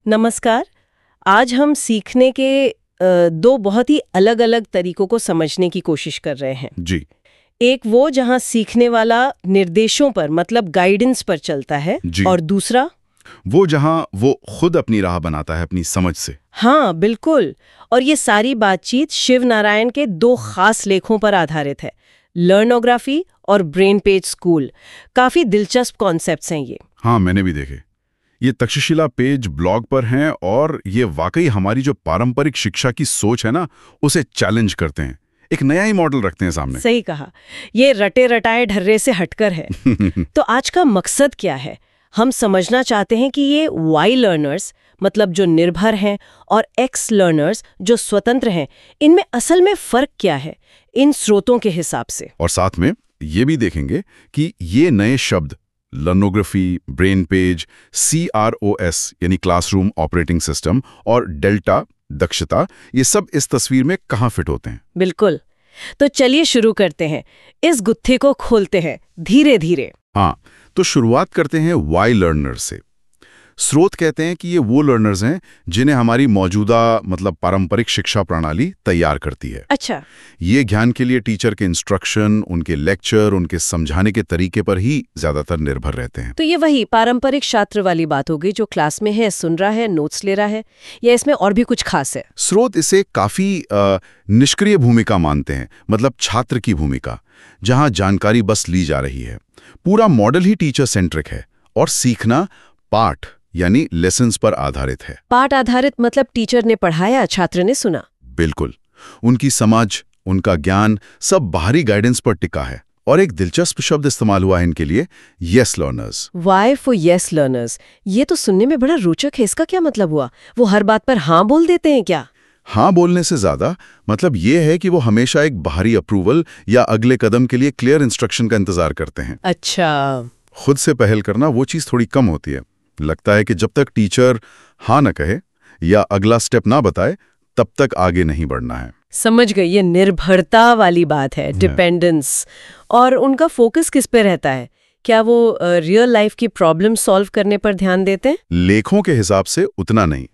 नमस्कार। आज हम सीखने के दो बहुत ही अलग-अलग तरीकों को समझने की कोशिश कर रहे हैं। जी। एक वो जहां सीखने वाला निर्देशों पर मतलब गाइडेंस पर चलता है जी। और दूसरा वो जहां वो खुद अपनी राह बनाता है अपनी समझ से। हाँ बिल्कुल। और ये सारी बातचीत शिव नारायण के दो खास लेखों पर आधारित है, लर्नोग्राफी और ब्रेन पेज स्कूल। काफी दिलचस्प कॉन्सेप्ट्स हैं ये। हाँ, मैंने भी देखे। ये तक्षशिला पेज ब्लॉग पर हैं और ये वाकई हमारी जो पारंपरिक शिक्षा की सोच है ना, उसे चैलेंज करते हैं। एक नया ही मॉडल रखते हैं सामने। सही कहा। ये रटे रटाए ढर्रे से हटकर है। तो आज का मकसद क्या है? हम समझना चाहते हैं कि ये वाई लर्नर्स मतलब जो निर्भर हैं और एक्स लर्नर्स जो स्वतंत्र हैं, इनमें असल में फर्क क्या है इन स्रोतों के हिसाब से। और साथ में ये भी देखेंगे कि ये नए शब्द लर्नोग्राफी, ब्रेन पेज, CROS यानी क्लासरूम ऑपरेटिंग सिस्टम और डेल्टा दक्षता, ये सब इस तस्वीर में कहाँ फिट होते हैं। बिल्कुल। तो चलिए शुरू करते हैं, इस गुत्थे को खोलते हैं धीरे धीरे। हाँ, तो शुरुआत करते हैं वाई लर्नर से। स्रोत कहते हैं कि ये वो लर्नर्स हैं जिन्हें हमारी मौजूदा मतलब पारंपरिक शिक्षा प्रणाली तैयार करती है। अच्छा। ये ज्ञान के लिए टीचर के इंस्ट्रक्शन, उनके लेक्चर, उनके समझाने के तरीके पर ही ज्यादातर निर्भर रहते हैं। तो ये वही पारंपरिक छात्र वाली बात हो गई, जो क्लास में है, सुन रहा है, नोट्स ले रहा है, या इसमें और भी कुछ खास है? स्रोत इसे काफी निष्क्रिय भूमिका मानते हैं, मतलब छात्र की भूमिका, जहां जानकारी बस ली जा रही है। पूरा मॉडल ही टीचर सेंट्रिक है और सीखना पाठ यानी लेसन्स पर आधारित है। पाठ आधारित मतलब टीचर ने पढ़ाया, छात्र ने सुना। बिल्कुल। उनकी समझ, उनका ज्ञान सब बाहरी गाइडेंस पर टिका है। और एक दिलचस्प शब्द इस्तेमाल हुआ है इनके लिए, yes learners. Y for yes learners. ये तो सुनने में बड़ा रोचक है। इसका क्या मतलब हुआ? वो हर बात पर हाँ बोल देते हैं क्या? हाँ बोलने से ज्यादा मतलब ये है कि वो हमेशा एक बाहरी अप्रूवल या अगले कदम के लिए क्लियर इंस्ट्रक्शन का इंतजार करते हैं। अच्छा। खुद से पहल करना वो चीज थोड़ी कम होती है। लगता है कि जब तक टीचर हाँ न कहे या अगला स्टेप ना बताए, तब तक आगे नहीं बढ़ना है। समझ गई। ये निर्भरता वाली बात है, डिपेंडेंस। और उनका फोकस किस पे रहता है? क्या वो रियल लाइफ की प्रॉब्लम सॉल्व करने पर ध्यान देते हैं? लेखों के हिसाब से उतना नहीं।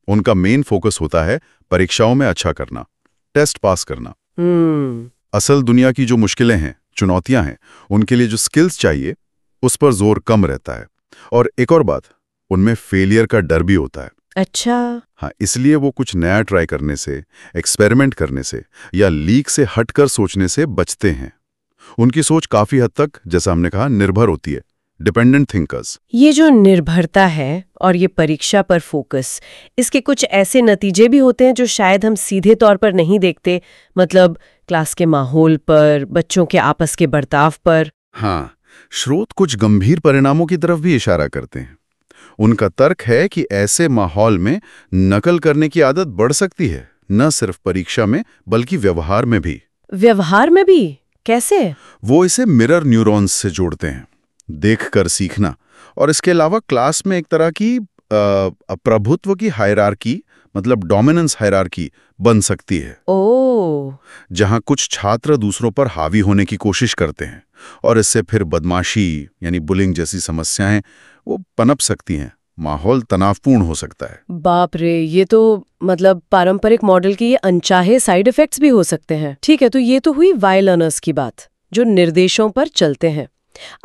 उनका मेन फोकस होता है परीक्षाओं में अच्छा करना, टेस्ट पास करना। असल दुनिया की जो मुश्किलें हैं, चुनौतियां हैं, उनके लिए जो स्किल्स चाहिए, उस पर जोर कम रहता है। और एक और बात, उनमें फेलियर का डर भी होता है। अच्छा। हाँ, इसलिए वो कुछ नया ट्राई करने से, एक्सपेरिमेंट करने से या लीक से हटकर सोचने से बचते हैं। उनकी सोच काफी हद तक, जैसा हमने कहा, निर्भर होती है, डिपेंडेंट थिंकर्स। ये जो निर्भरता है और ये परीक्षा पर फोकस, इसके कुछ ऐसे नतीजे भी होते हैं जो शायद हम सीधे तौर पर नहीं देखते, मतलब क्लास के माहौल पर, बच्चों के आपस के बर्ताव पर। हाँ, स्रोत कुछ गंभीर परिणामों की तरफ भी इशारा करते हैं। उनका तर्क है कि ऐसे माहौल में नकल करने की आदत बढ़ सकती है, न सिर्फ परीक्षा में बल्कि व्यवहार में भी। व्यवहार में भी? कैसे? वो इसे मिरर न्यूरॉन्स से जोड़ते हैं, देखकर सीखना। और इसके अलावा क्लास में एक तरह की प्रभुत्व की हायरार्की, मतलब डोमिनेंस हायरार्की बन सकती है। ओह। जहां कुछ छात्र दूसरों पर हावी होने की कोशिश करते हैं और इससे फिर बदमाशी यानी बुलिंग जैसी समस्याएं वो पनप सकती हैं। माहौल तनावपूर्ण हो सकता है। बाप रे, ये तो मतलब पारंपरिक मॉडल के ये अनचाहे साइड इफेक्ट्स भी हो सकते हैं। ठीक है, तो ये तो हुई वाई लर्नर्स की बात, जो निर्देशों पर चलते हैं।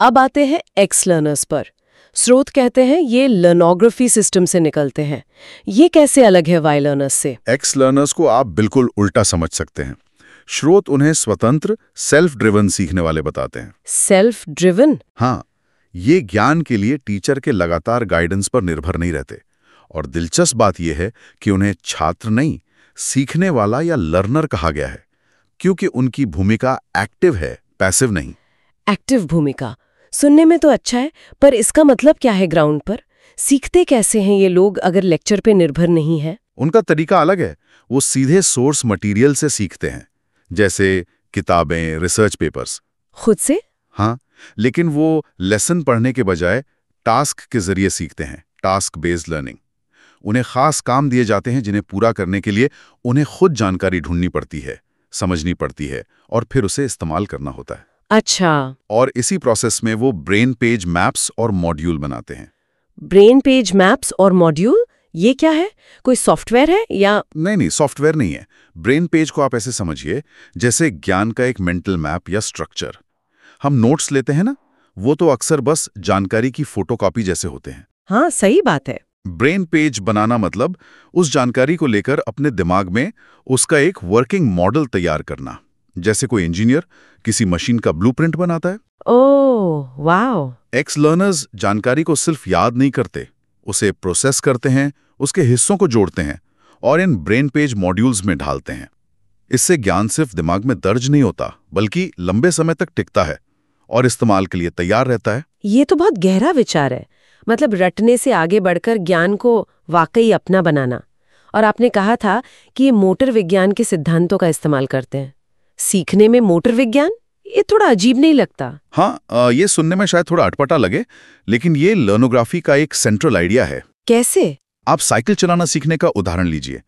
अब आते हैं एक्स लर्नर्स पर। स्रोत कहते हैं ये लर्नोग्राफी सिस्टम से निकलते हैं। ये कैसे अलग है वाई लर्नर्स से? एक्स लर्नर्स को आप बिल्कुल उल्टा समझ सकते हैं। स्रोत उन्हें स्वतंत्र, सेल्फ ड्रिवन सीखने वाले बताते हैं। Self driven? हाँ, ये ज्ञान के लिए टीचर के लगातार गाइडेंस पर निर्भर नहीं रहते। और दिलचस्प बात यह है कि उन्हें छात्र नहीं, सीखने वाला या लर्नर कहा गया है, क्योंकि उनकी भूमिका एक्टिव है, पैसिव नहीं। एक्टिव भूमिका सुनने में तो अच्छा है, पर इसका मतलब क्या है ग्राउंड पर? सीखते कैसे हैं ये लोग अगर लेक्चर पे निर्भर नहीं है? उनका तरीका अलग है। वो सीधे सोर्स मटेरियल से सीखते हैं, जैसे किताबें, रिसर्च पेपर्स। खुद से? हाँ, लेकिन वो लेसन पढ़ने के बजाय टास्क के जरिए सीखते हैं, टास्क बेस्ड लर्निंग। उन्हें खास काम दिए जाते हैं जिन्हें पूरा करने के लिए उन्हें खुद जानकारी ढूंढनी पड़ती है, समझनी पड़ती है और फिर उसे इस्तेमाल करना होता है। अच्छा। और इसी प्रोसेस में वो ब्रेन पेज मैप्स और मॉड्यूल बनाते हैं। ब्रेन पेज मैप्स और मॉड्यूल, ये क्या है? कोई सॉफ्टवेयर है या? नहीं, सॉफ्टवेयर नहीं है। ब्रेन पेज को आप ऐसे समझिए जैसे ज्ञान का एक मेंटल मैप या स्ट्रक्चर। हम नोट्स लेते हैं ना, वो तो अक्सर बस जानकारी की फोटोकॉपी जैसे होते हैं। हाँ, सही बात है। ब्रेन पेज बनाना मतलब उस जानकारी को लेकर अपने दिमाग में उसका एक वर्किंग मॉडल तैयार करना, जैसे कोई इंजीनियर किसी मशीन का ब्लूप्रिंट बनाता है। Oh wow. एक्स लर्नर्स जानकारी को सिर्फ याद नहीं करते, उसे प्रोसेस करते हैं, उसके हिस्सों को जोड़ते हैं और इन ब्रेन पेज मॉड्यूल्स में ढालते हैं। इससे ज्ञान सिर्फ दिमाग में दर्ज नहीं होता, बल्कि लंबे समय तक टिकता है और इस्तेमाल के लिए तैयार रहता है। ये तो बहुत गहरा विचार है। मतलब रटने से आगे बढ़कर ज्ञान को वाकई अपना बनाना। और आपने कहा था कि ये मोटर विज्ञान के सिद्धांतों का इस्तेमाल करते हैं। सीखने में मोटर विज्ञान, ये थोड़ा अजीब नहीं लगता? हाँ, ये सुनने में शायद थोड़ा अटपटा लगे, लेकिन ये लर्नोग्राफी का एक सेंट्रल आइडिया है। कैसे? आप साइकिल चलाना सीखने का उदाहरण लीजिए।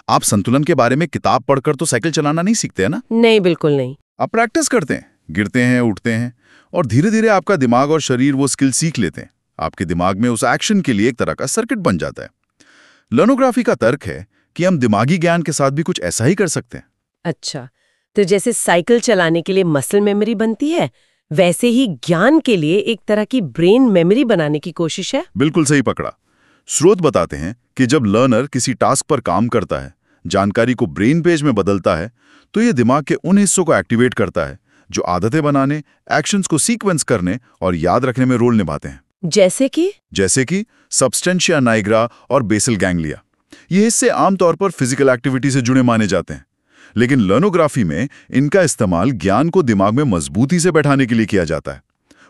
आप संतुलन के बारे में किताब पढ़कर तो साइकिल चलाना नहीं सीखते हैं ना? नहीं, बिल्कुल नहीं। आप प्रैक्टिस करते हैं, गिरते हैं, उठते हैं और धीरे धीरे आपका दिमाग और शरीर वो स्किल सीख लेते हैं। आपके दिमाग में उस एक्शन के लिए एक तरह का सर्किट बन जाता है। लर्नोग्राफी का तर्क है कि हम दिमागी ज्ञान के साथ भी कुछ ऐसा ही कर सकते हैं। अच्छा, तो जैसे साइकिल चलाने के लिए मसल मेमोरी बनती है, वैसे ही ज्ञान के लिए एक तरह की ब्रेन मेमोरी बनाने की कोशिश है। बिल्कुल सही पकड़ा। स्रोत बताते हैं कि जब लर्नर किसी टास्क पर काम करता है, जानकारी को ब्रेन पेज में बदलता है, तो ये दिमाग के उन हिस्सों को एक्टिवेट करता है जो आदतें बनाने, एक्शंस को सीक्वेंस करने और याद रखने में रोल निभाते हैं। जैसे कि सबस्टेंशिया नाइग्रा और बेसल गैंग्लिया। ये हिस्से आमतौर पर फिजिकल एक्टिविटी से जुड़े माने जाते हैं, लेकिन लर्नोग्राफी में इनका इस्तेमाल ज्ञान को दिमाग में मजबूती से बैठाने के लिए किया जाता है,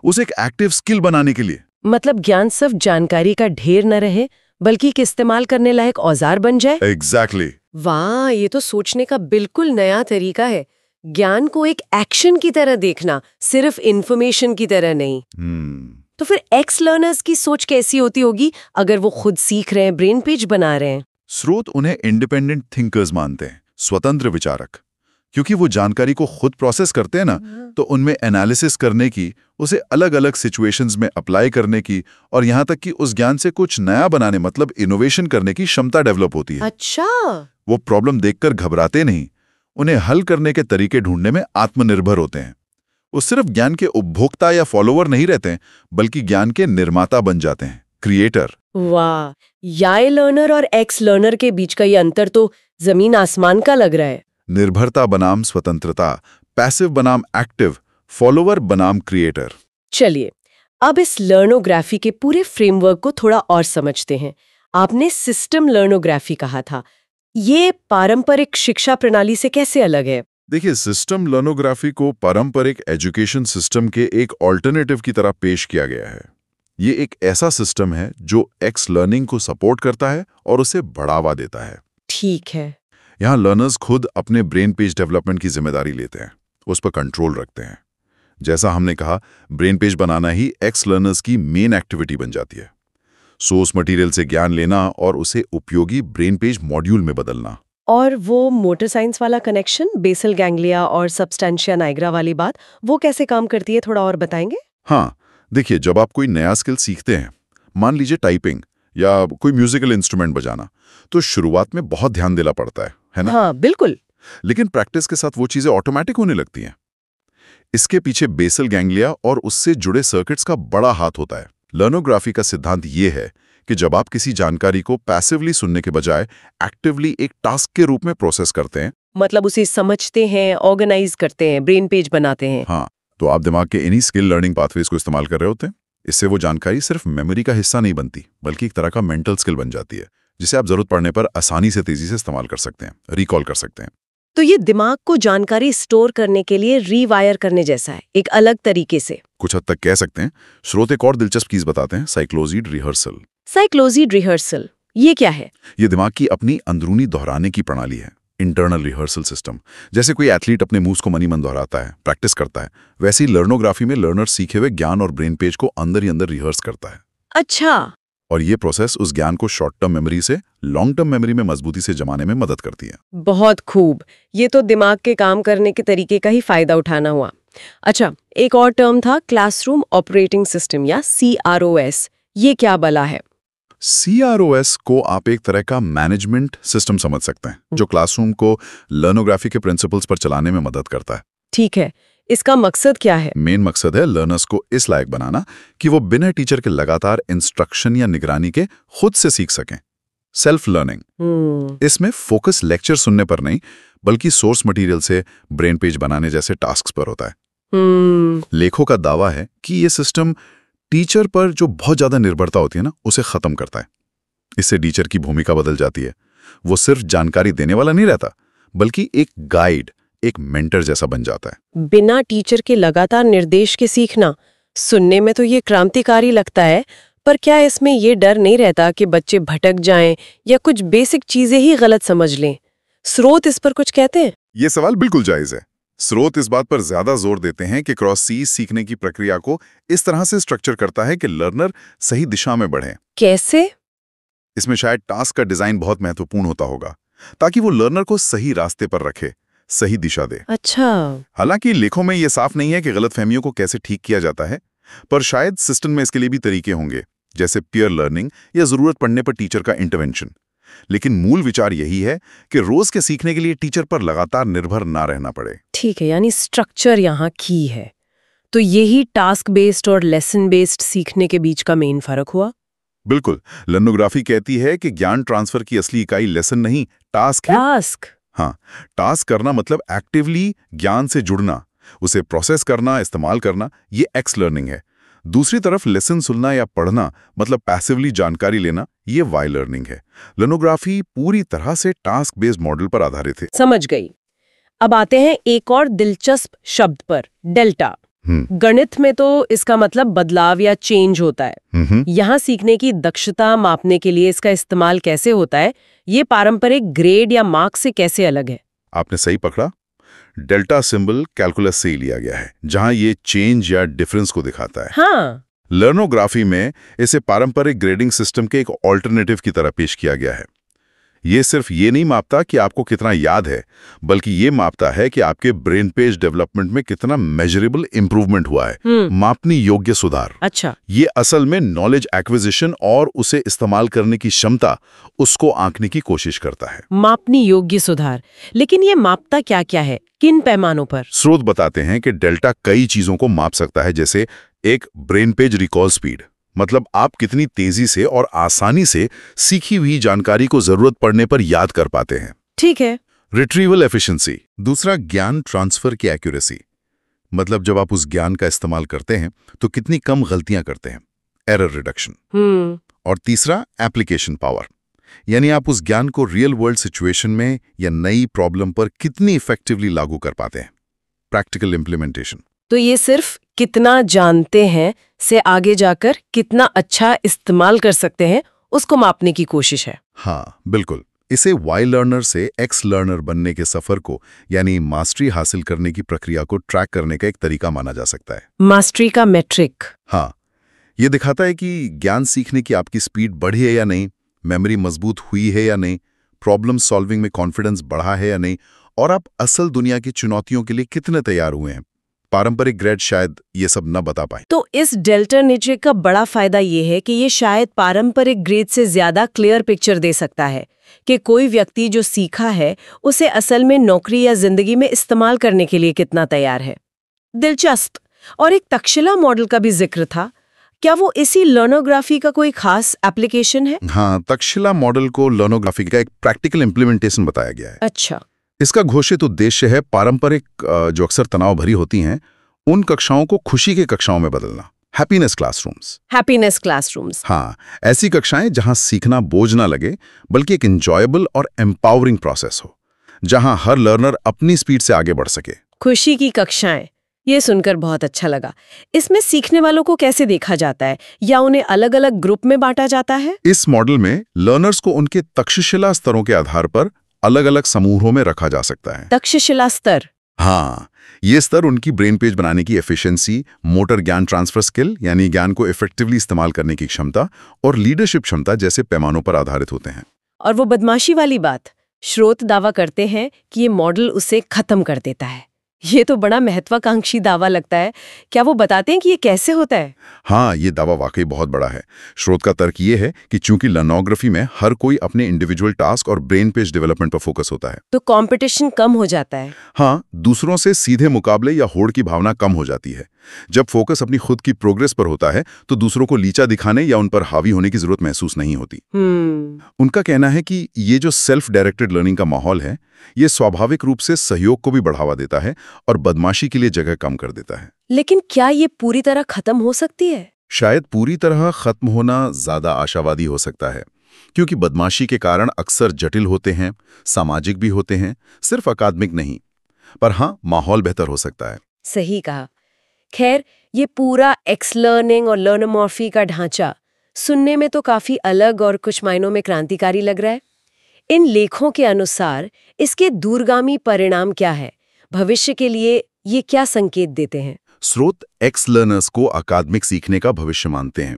उसे एक एक्टिव स्किल बनाने के लिए। मतलब ज्ञान सिर्फ जानकारी का ढेर न रहे, बल्कि एक इस्तेमाल करने लायक औजार बन जाए। एग्जैक्टली। वाह, ये तो सोचने का बिल्कुल नया तरीका है। ज्ञान को एक एक्शन की तरह देखना, सिर्फ इंफॉर्मेशन की तरह नहीं। तो फिर एक्स लर्नर्स की सोच कैसी होती होगी अगर वो खुद सीख रहे हैं, ब्रेन पेज बना रहे हैं? स्रोत उन्हें इंडिपेंडेंट थिंकर्स मानते हैं, स्वतंत्र विचारक। क्योंकि वो जानकारी को खुद प्रोसेस करते हैं ना, तो उनमें एनालिसिस करने की, उसे अलग अलग सिचुएशंस में अप्लाई करने की और यहाँ तक कि उस ज्ञान से कुछ नया बनाने मतलब इनोवेशन करने की क्षमता डेवलप होती है। अच्छा। वो प्रॉब्लम देखकर घबराते नहीं, उन्हें हल करने के तरीके ढूंढने में आत्मनिर्भर होते हैं। वो सिर्फ ज्ञान के उपभोक्ता या फॉलोवर नहीं रहते हैं, बल्कि ज्ञान के निर्माता बन जाते हैं, क्रिएटर। वाह, वाई लर्नर और एक्स लर्नर के बीच का ये अंतर तो जमीन आसमान का लग रहा है। निर्भरता बनाम स्वतंत्रता, पैसिव बनाम एक्टिव, फॉलोवर बनाम क्रिएटर। चलिए, अब इस लर्नोग्राफी के पूरे फ्रेमवर्क को थोड़ा और समझते हैं। आपने सिस्टम लर्नोग्राफी कहा था, ये पारंपरिक शिक्षा प्रणाली से कैसे अलग है? देखिए, सिस्टम लर्नोग्राफी को पारंपरिक एजुकेशन सिस्टम के एक ऑल्टरनेटिव की तरह पेश किया गया है। ये एक ऐसा सिस्टम है जो एक्स लर्निंग को सपोर्ट करता है और उसे बढ़ावा देता है। ठीक है। यहाँ लर्नर्स खुद अपने ब्रेन पेज डेवलपमेंट की जिम्मेदारी लेते हैं, उस पर कंट्रोल रखते हैं। जैसा हमने कहा, ब्रेन पेज बनाना ही एक्स लर्नर्स की मेन एक्टिविटी बन जाती है। सोर्स मटेरियल से ज्ञान लेना और उसे उपयोगी ब्रेन पेज मॉड्यूल में बदलना। और वो मोटर साइंस वाला कनेक्शन, बेसल गैंग्लिया और सबस्टेंशिया नाइग्रा वाली बात, वो कैसे काम करती है, थोड़ा और बताएंगे? हाँ, देखिए, जब आप कोई नया स्किल सीखते हैं, मान लीजिए टाइपिंग या कोई म्यूजिकल इंस्ट्रूमेंट बजाना, तो शुरुआत में बहुत ध्यान देना पड़ता है ना? हाँ, बिल्कुल। लेकिन प्रैक्टिस के साथ वो चीजें ऑटोमेटिक होने लगती हैं। इसके पीछे बेसल गैंग्लिया और उससे जुड़े सर्किट्स का बड़ा हाथ होता है। लर्नोग्राफी का सिद्धांत ये है कि जब आप किसी जानकारी को पैसिवली सुनने के बजाय एक्टिवली एक टास्क के रूप में प्रोसेस करते हैं, मतलब उसे समझते हैं, ऑर्गेनाइज करते हैं, ब्रेन पेज बनाते हैं। हाँ, तो आप दिमाग के इन्हीं स्किल लर्निंग पाथवेज को इस्तेमाल कर रहे होते हैं। इससे वो जानकारी सिर्फ मेमोरी का हिस्सा नहीं बनती, बल्कि एक तरह का मेंटल स्किल बन जाती है, जिसे आप जरूरत पड़ने पर आसानी से तेजी से इस्तेमाल कर सकते हैं, रिकॉल कर सकते हैं। तो ये दिमाग को जानकारी स्टोर करने के लिए रीवायर करने जैसा है, एक अलग तरीके से। कुछ हद तक कह सकते हैं। स्रोत एक और दिलचस्प चीज बताते हैं, साइक्लोजिड रिहर्सल। साइक्लोजिड रिहर्सल, ये क्या है? ये दिमाग की अपनी अंदरूनी दोहराने की प्रणाली है, इंटरनल रिहर्सल सिस्टम। जैसे कोई एथलीट अपने मूव्स को मनी मन दोहराता है, प्रैक्टिस करता है, वैसे ही लर्नोग्राफी में लर्नर सीखे हुए ज्ञान और ब्रेन पेज को अंदर ही अंदर रिहर्स करता है। अच्छा। और ये प्रोसेस उस ज्ञान को शॉर्ट टर्म मेमोरी से लॉन्ग टर्म मेमोरी में मजबूती से जमाने में मदद करती है। बहुत खूब, ये तो दिमाग के काम करने के तरीके का ही फायदा उठाना हुआ। अच्छा, एक और टर्म था क्लासरूम ऑपरेटिंग सिस्टम या CROS, ये क्या बला है? CROS को आप एक तरह का मैनेजमेंट सिस्टम समझ सकते हैं, जो क्लासरूम को लर्नोग्राफी के प्रिंसिपल्स पर चलाने में मदद करता है। ठीक है, इसका मकसद क्या है? मेन मकसद है लर्नर्स को इस लायक बनाना कि वो बिना टीचर के लगातार इंस्ट्रक्शन या निगरानी के खुद से सीख सकें। Self learning. इसमें फोकस लेक्चर सुनने पर नहीं, बल्कि सोर्स मटेरियल से ब्रेन पेज बनाने जैसे टास्क पर होता है। लेखों का दावा है कि ये सिस्टम टीचर पर जो बहुत ज्यादा निर्भरता होती है ना, उसे खत्म करता है। इससे टीचर की भूमिका बदल जाती है। वो सिर्फ जानकारी देने वाला नहीं रहता, बल्कि एक गाइड, एक मेंटर जैसा बन जाता है। बिना टीचर के लगातार निर्देश के सीखना, सुनने में तो ये क्रांतिकारी लगता है, पर क्या इसमें ये डर नहीं रहता कि बच्चे भटक जाएं या कुछ बेसिक चीजें ही गलत समझ लें? स्रोत इस पर कुछ कहते हैं? ये सवाल बिल्कुल जायज है। स्रोत इस बात पर ज्यादा जोर देते हैं कि क्रॉस सी सीखने की प्रक्रिया को इस तरह से स्ट्रक्चर करता है कि लर्नर सही दिशा में बढ़े। कैसे? इसमें शायद टास्क का डिजाइन बहुत महत्वपूर्ण होता होगा, ताकि वो लर्नर को सही रास्ते पर रखे, सही दिशा दे। अच्छा। हालांकि लेखों में यह साफ नहीं है कि गलतफहमियों को कैसे ठीक किया जाता है, पर शायद सिस्टम में इसके लिए भी तरीके होंगे, जैसे पीयर लर्निंग या जरूरत पड़ने पर टीचर का इंटरवेंशन। लेकिन मूल विचार यही है कि रोज के सीखने के लिए टीचर पर लगातार निर्भर ना रहना पड़े। ठीक है, यानी स्ट्रक्चर यहाँ की है। तो यही टास्क बेस्ड और लेसन बेस्ड सीखने के बीच का मेन फर्क हुआ? बिल्कुल। लर्नोग्राफी कहती है कि ज्ञान ट्रांसफर की असली इकाई लेसन नहीं, टास्क है। टास्क? हाँ, टास्क करना मतलब एक्टिवली ज्ञान से जुड़ना, उसे प्रोसेस करना, इस्तेमाल करना, ये एक्स लर्निंग है। दूसरी तरफ लेसन सुनना या पढ़ना मतलब पैसिवली जानकारी लेना, ये वाई लर्निंग है। लर्नोग्राफी पूरी तरह से टास्क बेस्ड मॉडल पर आधारित है। समझ गई। अब आते हैं एक और दिलचस्प शब्द पर, डेल्टा। गणित में तो इसका मतलब बदलाव या चेंज होता है। यहाँ सीखने की दक्षता मापने के लिए इसका इस्तेमाल कैसे होता है? ये पारंपरिक ग्रेड या मार्क्स से कैसे अलग है? आपने सही पकड़ा। डेल्टा सिंबल कैलकुलस से ही लिया गया है, जहां ये चेंज या डिफरेंस को दिखाता है। हाँ। लर्नोग्राफी में इसे पारंपरिक ग्रेडिंग सिस्टम के एक ऑल्टरनेटिव की तरह पेश किया गया है। ये सिर्फ ये नहीं मापता कि आपको कितना याद है, बल्कि ये मापता है कि आपके ब्रेन पेज डेवलपमेंट में कितना मेजरेबल इंप्रूवमेंट हुआ है, मापनी योग्य सुधार। अच्छा। ये असल में नॉलेज एक्विजिशन और उसे इस्तेमाल करने की क्षमता, उसको आंकने की कोशिश करता है। मापनी योग्य सुधार। लेकिन ये मापता क्या क्या है, किन पैमानों पर? स्रोत बताते हैं कि डेल्टा कई चीजों को माप सकता है, जैसे एक ब्रेन पेज रिकॉल स्पीड, मतलब आप कितनी तेजी से और आसानी से सीखी हुई जानकारी को जरूरत पड़ने पर याद कर पाते हैं। ठीक है। Retrieval efficiency. दूसरा, ज्ञान ट्रांसफर की एक्यूरेसी, मतलब जब आप उस ज्ञान का इस्तेमाल करते हैं तो कितनी कम गलतियां करते हैं, एरर रिडक्शन। और तीसरा, एप्लीकेशन पावर, यानी आप उस ज्ञान को रियल वर्ल्ड सिचुएशन में या नई प्रॉब्लम पर कितनी इफेक्टिवली लागू कर पाते हैं, प्रैक्टिकल इंप्लीमेंटेशन। तो ये सिर्फ कितना जानते हैं से आगे जाकर कितना अच्छा इस्तेमाल कर सकते हैं, उसको मापने की कोशिश है। हाँ, बिल्कुल। इसे वाई लर्नर से एक्स लर्नर बनने के सफर को, यानी मास्टरी हासिल करने की प्रक्रिया को ट्रैक करने का एक तरीका माना जा सकता है। मास्टरी का मैट्रिक। हाँ, ये दिखाता है कि ज्ञान सीखने की आपकी स्पीड बढ़ी है या नहीं, मेमोरी मजबूत हुई है या नहीं, प्रॉब्लम सॉल्विंग में कॉन्फिडेंस बढ़ा है या नहीं, और आप असल दुनिया की चुनौतियों के लिए कितने तैयार हुए हैं। पारंपरिक ग्रेड शायद ये सब न बता पाए। तो इस डेल्टा नीचे का बड़ा फायदा ये है कि ये शायद पारंपरिक ग्रेड से ज्यादा क्लियर पिक्चर दे सकता है कि कोई व्यक्ति जो सीखा है उसे असल में नौकरी या जिंदगी में इस्तेमाल करने के लिए कितना तैयार है। दिलचस्प। और एक तक्षशिला मॉडल का भी जिक्र था, क्या वो इसी लर्नोग्राफी का कोई खास एप्लीकेशन है? हाँ, तक्षशिला मॉडल को लर्नोग्राफी का एक प्रैक्टिकल इंप्लीमेंटेशन बताया गया है। अच्छा। इसका घोषित उद्देश्य है पारंपरिक जो अक्सर तनाव भरी होती हैं, उन कक्षाओं को खुशी की कक्षाओं में बदलना, हैप्पीनेस क्लासरूम्स। Happiness classrooms. हाँ, ऐसी कक्षाएं जहां सीखना बोझ ना लगे, बल्कि एक एंजॉयबल और एम्पावरिंग प्रोसेस हो, जहां हर लर्नर अपनी स्पीड से आगे बढ़ सके। खुशी की कक्षाएं, ये सुनकर बहुत अच्छा लगा। इसमें सीखने वालों को कैसे देखा जाता है, या उन्हें अलग अलग ग्रुप में बांटा जाता है? इस मॉडल में लर्नर्स को उनके तक्षशिला स्तरों के आधार पर अलग अलग समूहों में रखा जा सकता है। तक्षशिला स्तर? हाँ, ये स्तर उनकी ब्रेन पेज बनाने की एफिशिएंसी, मोटर ज्ञान ट्रांसफर स्किल यानी ज्ञान को इफेक्टिवली इस्तेमाल करने की क्षमता, और लीडरशिप क्षमता जैसे पैमानों पर आधारित होते हैं। और वो बदमाशी वाली बात, स्रोत दावा करते हैं कि ये मॉडल उसे खत्म कर देता है। ये तो बड़ा महत्वाकांक्षी दावा लगता है। क्या वो बताते हैं कि ये कैसे होता है? हाँ, ये दावा वाकई बहुत बड़ा है। स्रोत का तर्क ये है कि चूंकि लर्नोग्राफी में हर कोई अपने इंडिविजुअल टास्क और ब्रेन पेज डेवलपमेंट पर फोकस होता है, तो कंपटीशन कम हो जाता है। हाँ, दूसरों से सीधे मुकाबले या होड़ की भावना कम हो जाती है। जब फोकस अपनी खुद की प्रोग्रेस पर होता है तो दूसरों को नीचा दिखाने या उन पर हावी होने की जरूरत महसूस नहीं होती। उनका कहना है कि ये जो सेल्फ डायरेक्टेड लर्निंग का माहौल है, ये स्वाभाविक रूप से सहयोग को भी बढ़ावा देता है और बदमाशी के लिए जगह कम कर देता है। लेकिन क्या ये पूरी तरह खत्म हो सकती है? शायद पूरी तरह खत्म होना ज्यादा आशावादी हो सकता है, क्योंकि बदमाशी के कारण अक्सर जटिल होते हैं, सामाजिक भी होते हैं, सिर्फ अकादमिक नहीं। पर हाँ, माहौल बेहतर हो सकता है। सही कहा। खैर, ये पूरा एक्स लर्निंग और लर्नोमॉर्फी का ढांचा सुनने में तो काफी अलग और कुछ मायनों में क्रांतिकारी लग रहा है। इन लेखों के अनुसार इसके दूरगामी परिणाम क्या है? भविष्य के लिए ये क्या संकेत देते हैं? स्रोत एक्स लर्नर्स को अकादमिक सीखने का भविष्य मानते हैं।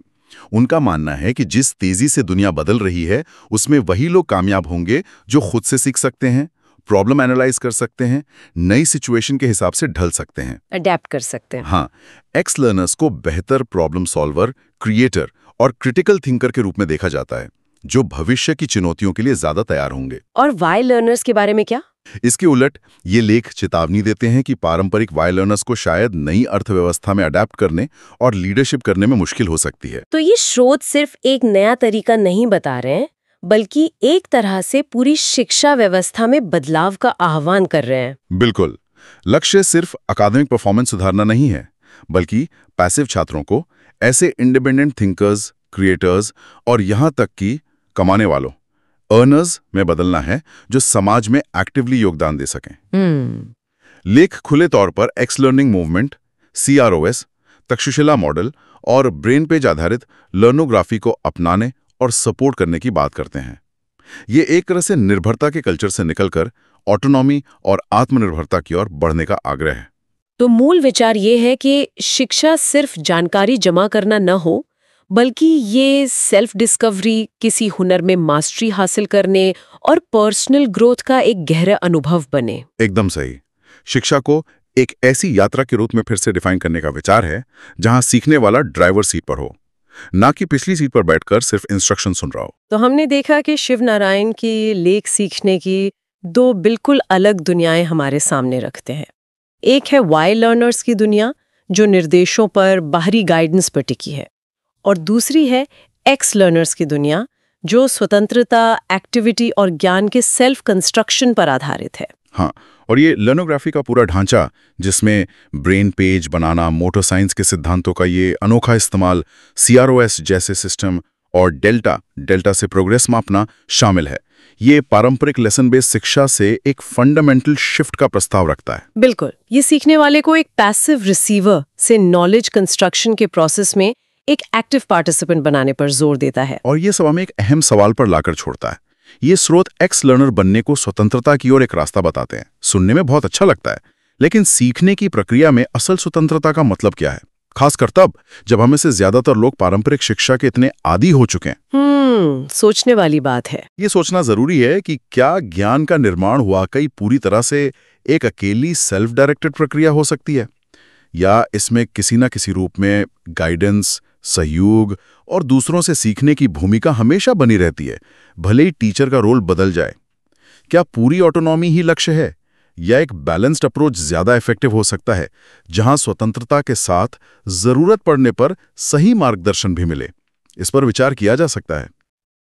उनका मानना है कि जिस तेजी से दुनिया बदल रही है, उसमें वही लोग कामयाब होंगे जो खुद से सीख सकते हैं, प्रॉब्लम एनालाइज कर सकते हैं, नई सिचुएशन के हिसाब से ढल सकते हैं, अडेप्ट कर सकते हैं। हाँ, एक्स लर्नर्स को बेहतर प्रॉब्लम सॉल्वर, क्रिएटर और क्रिटिकल थिंकर के रूप में देखा जाता है, जो भविष्य की चुनौतियों के लिए ज्यादा तैयार होंगे। और वाई लर्नर्स के बारे में क्या? इसके उलट ये लेख चेतावनी देते हैं कि पारंपरिक वाई लर्नर्स को शायद नई अर्थव्यवस्था में अडेप्ट करने और लीडरशिप करने में मुश्किल हो सकती है। तो ये स्रोत सिर्फ एक नया तरीका नहीं बता रहे हैं, बल्कि एक तरह से पूरी शिक्षा व्यवस्था में बदलाव का आह्वान कर रहे हैं। बिल्कुल। लक्ष्य सिर्फ अकादमिक परफॉर्मेंस सुधारना नहीं है, बल्कि पैसिव छात्रों को ऐसे इंडिपेंडेंट थिंकर्स, क्रिएटर्स और यहां तक कि कमाने वालों, अर्नर्स में बदलना है, जो समाज में एक्टिवली योगदान दे सकें। लेख खुले तौर पर x learning movement, CROS, Takshashila model और ब्रेन पेज आधारित लर्नोग्राफी को अपनाने और सपोर्ट करने की बात करते हैं। ये एक तरह से निर्भरता के कल्चर से निकलकर ऑटोनॉमी और आत्मनिर्भरता की ओर बढ़ने का आग्रह है। तो मूल विचार ये है कि शिक्षा सिर्फ जानकारी जमा करना न हो, बल्कि ये सेल्फ डिस्कवरी, किसी हुनर में मास्टरी हासिल करने और पर्सनल ग्रोथ का एक गहरा अनुभव बने। एकदम सही। शिक्षा को एक ऐसी यात्रा के रूप में फिर से डिफाइन करने का विचार है, जहां सीखने वाला ड्राइवर सीट पर हो, ना कि पिछली सीट पर बैठकर सिर्फ इंस्ट्रक्शन सुन रहा हो। तो हमने देखा कि शिव नारायण की लेख सीखने की दो बिल्कुल अलग दुनियाएं हमारे सामने रखते हैं। एक है वाई लर्नर्स की दुनिया, जो निर्देशों पर, बाहरी गाइडेंस पर टिकी है, और दूसरी है एक्स लर्नर्स की दुनिया, जो स्वतंत्रता, एक्टिविटी और ज्ञान के सेल्फ कंस्ट्रक्शन पर आधारित है। हाँ, और ये लर्नोग्राफी का पूरा ढांचा, जिसमें ब्रेन पेज बनाना, मोटर साइंस के सिद्धांतों का ये अनोखा इस्तेमाल, CROS जैसे सिस्टम और डेल्टा से प्रोग्रेस मापना शामिल है, ये पारंपरिक लेसन बेस्ड शिक्षा से एक फंडामेंटल शिफ्ट का प्रस्ताव रखता है। बिल्कुल, ये सीखने वाले को एक पैसिव रिसीवर से नॉलेज कंस्ट्रक्शन के प्रोसेस में एक एक्टिव पार्टिसिपेंट बनाने पर जोर देता है। और ये सब हमें एक अहम सवाल पर लाकर छोड़ता है। ये स्रोत एक्स लर्नर बनने को स्वतंत्रता की ओर एक रास्ता बताते हैं। सुनने में बहुत अच्छा लगता है, लेकिन सीखने की प्रक्रिया में असल स्वतंत्रता का मतलब क्या है? खासकर तब जब हमें से ज्यादातर लोग पारंपरिक शिक्षा के इतने आदी हो चुके हैं। सोचने वाली बात है। ये सोचना जरूरी है कि क्या ज्ञान का निर्माण वाकई पूरी तरह से एक अकेली सेल्फ डायरेक्टेड प्रक्रिया हो सकती है, या इसमें किसी न किसी रूप में गाइडेंस, सहयोग और दूसरों से सीखने की भूमिका हमेशा बनी रहती है, भले ही टीचर का रोल बदल जाए। क्या पूरी ऑटोनॉमी ही लक्ष्य है, या एक बैलेंस्ड अप्रोच ज्यादा इफेक्टिव हो सकता है, जहां स्वतंत्रता के साथ जरूरत पड़ने पर सही मार्गदर्शन भी मिले? इस पर विचार किया जा सकता है।